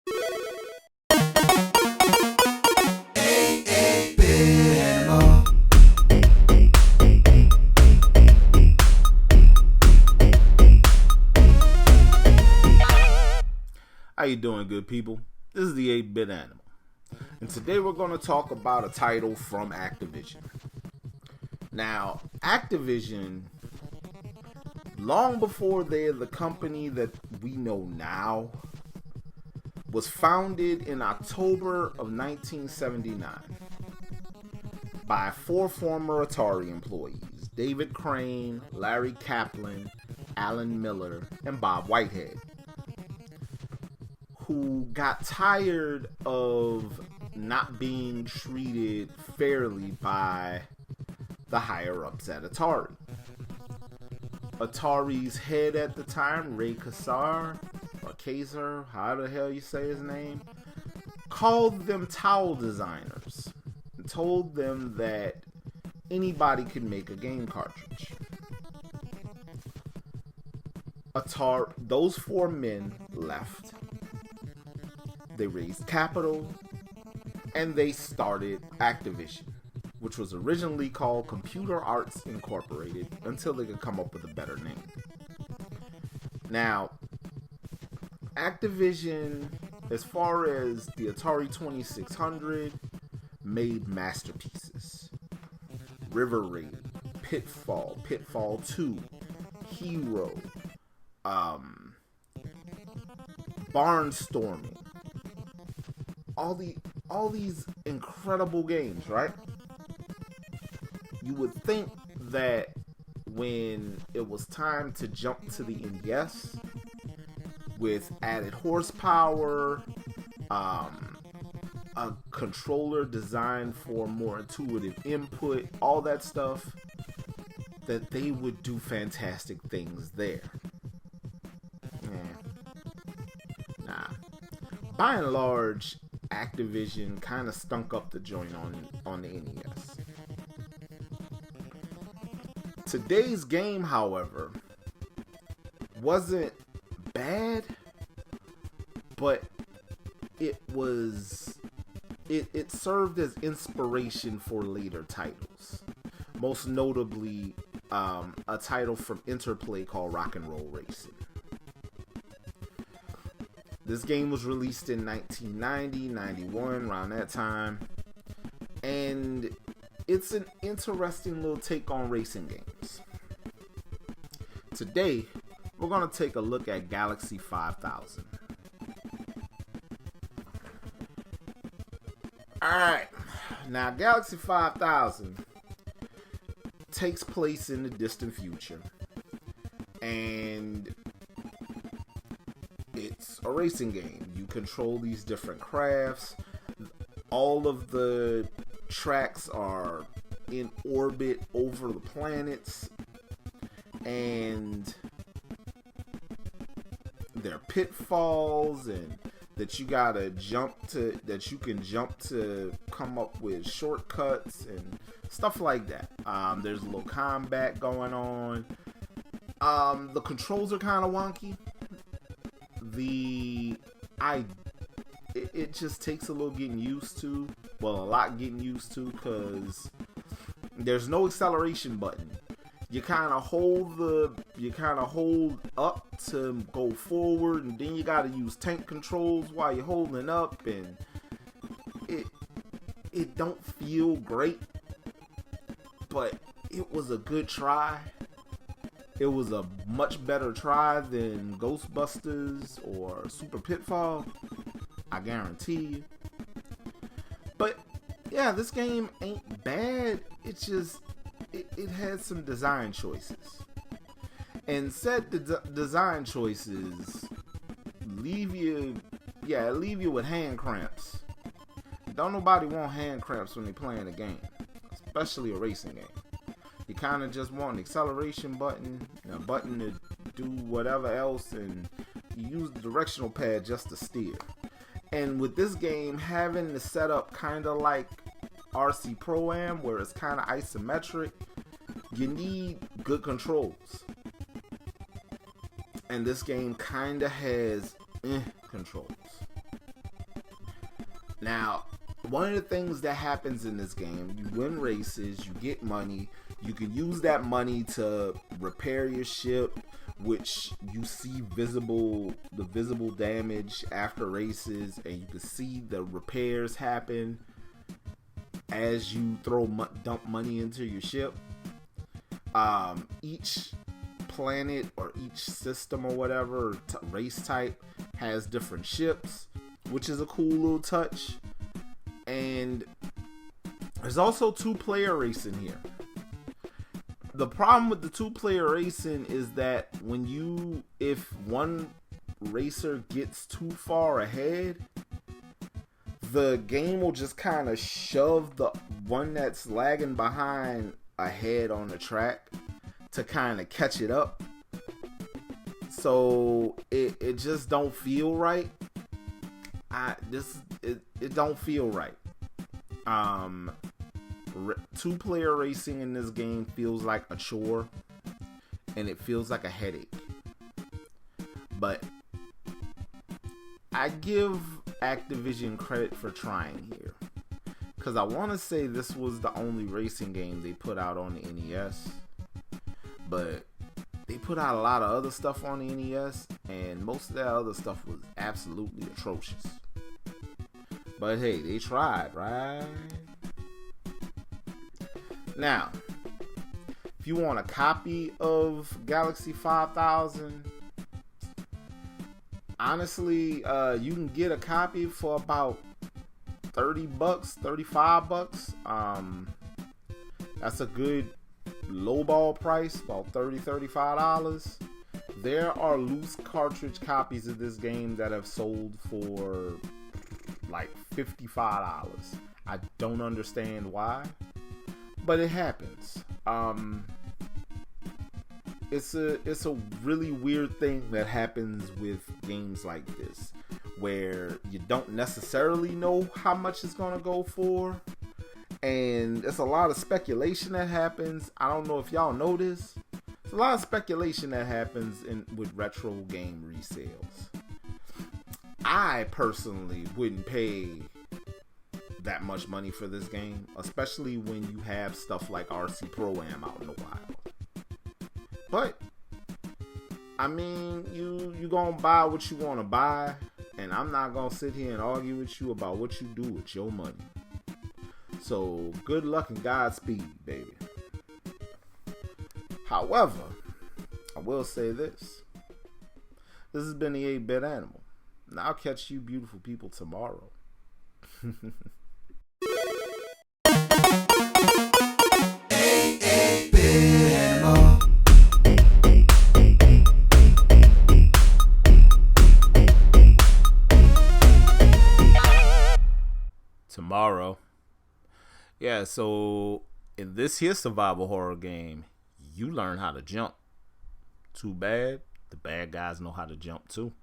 How you doing, good people? This is the 8-Bit Animal, and today we're going to talk about a title from Activision. Now, Activision, long before they're the company that we know now, was founded in October of 1979 by 4 former Atari employees: David Crane, Larry Kaplan, Alan Miller, and Bob Whitehead, who got tired of not being treated fairly by the higher-ups at Atari. Atari's head at the time, Ray Kassar, or Kaiser, how the hell you say his name, called them towel designers and told them that anybody could make a game cartridge. Those 4 men left. They raised capital, and they started Activision, which was originally called Computer Arts Incorporated until they could come up with a better name. Now, Activision, as far as the Atari 2600, made masterpieces. River Raid, Pitfall, Pitfall 2, Hero, Barnstorming. All these incredible games, right? You would think that when it was time to jump to the NES with added horsepower, a controller designed for more intuitive input, all that stuff, that they would do fantastic things there. Nah. By and large, Activision kind of stunk up the joint on the NES. Today's game, however, wasn't bad, but it served as inspiration for later titles. Most notably, a title from Interplay called Rock and Roll Racing. This game was released in 1990, 91, around that time. And it's an interesting little take on racing games. Today, we're going to take a look at Galaxy 5000. Alright, now Galaxy 5000 takes place in the distant future. And it's a racing game. You control these different crafts. All of the tracks are in orbit over the planets, and there are pitfalls and that you gotta jump to, that you can jump to come up with shortcuts and stuff like that. There's a little combat going on. The controls are kind of wonky. It just takes a little getting used to. Well, a lot getting used to, because there's no acceleration button. You kind of hold up to go forward, and then you got to use tank controls while you're holding up, and it don't feel great, but it was a good try. It was a much better try than Ghostbusters or Super Pitfall, I guarantee you. But yeah, this game ain't bad. It's just it had some design choices, and said the design choices leave you with hand cramps. Don't nobody want hand cramps when they're playing a game, especially a racing game. You kind of just want an acceleration button, a button to do whatever else, and you use the directional pad just to steer. And with this game having the setup kind of like RC Pro-Am, where it's kind of isometric, you need good controls. And this game kind of has controls. Now, one of the things that happens in this game, you win races, you get money, you can use that money to repair your ship, which you see the visible damage after races, and you can see the repairs happen as you dump money into your ship. Each planet or each system or whatever race type has different ships, which is a cool little touch. And there's also 2-player racing here. The problem with the 2-player racing is that if one racer gets too far ahead, the game will just kind of shove the one that's lagging behind ahead on the track to kind of catch it up. So it just don't feel right. It don't feel right. 2-player racing in this game feels like a chore, and it feels like a headache. But I give Activision credit for trying here, because I want to say this was the only racing game they put out on the NES, but they put out a lot of other stuff on the NES, and most of that other stuff was absolutely atrocious. But hey, they tried, right? Now, if you want a copy of Galaxy 5000, honestly, you can get a copy for about $30, $35. That's a good lowball price, about $30, $35. There are loose cartridge copies of this game that have sold for like $55. I don't understand why, but it happens. It's a really weird thing that happens with games like this, where you don't necessarily know how much it's gonna go for, and there's a lot of speculation that happens. I don't know if y'all know this. There's a lot of speculation that happens with retro game resales. I personally wouldn't pay that much money for this game, especially when you have stuff like RC Pro-Am out in the wild. But I mean, you gonna buy what you want to buy, and I'm not gonna sit here and argue with you about what you do with your money. So good luck and Godspeed, baby. However, I will say this. This has been the 8-Bit Animal. And I'll catch you beautiful people tomorrow. Tomorrow. Yeah, so in this here survival horror game, you learn how to jump. Too bad, the bad guys know how to jump too.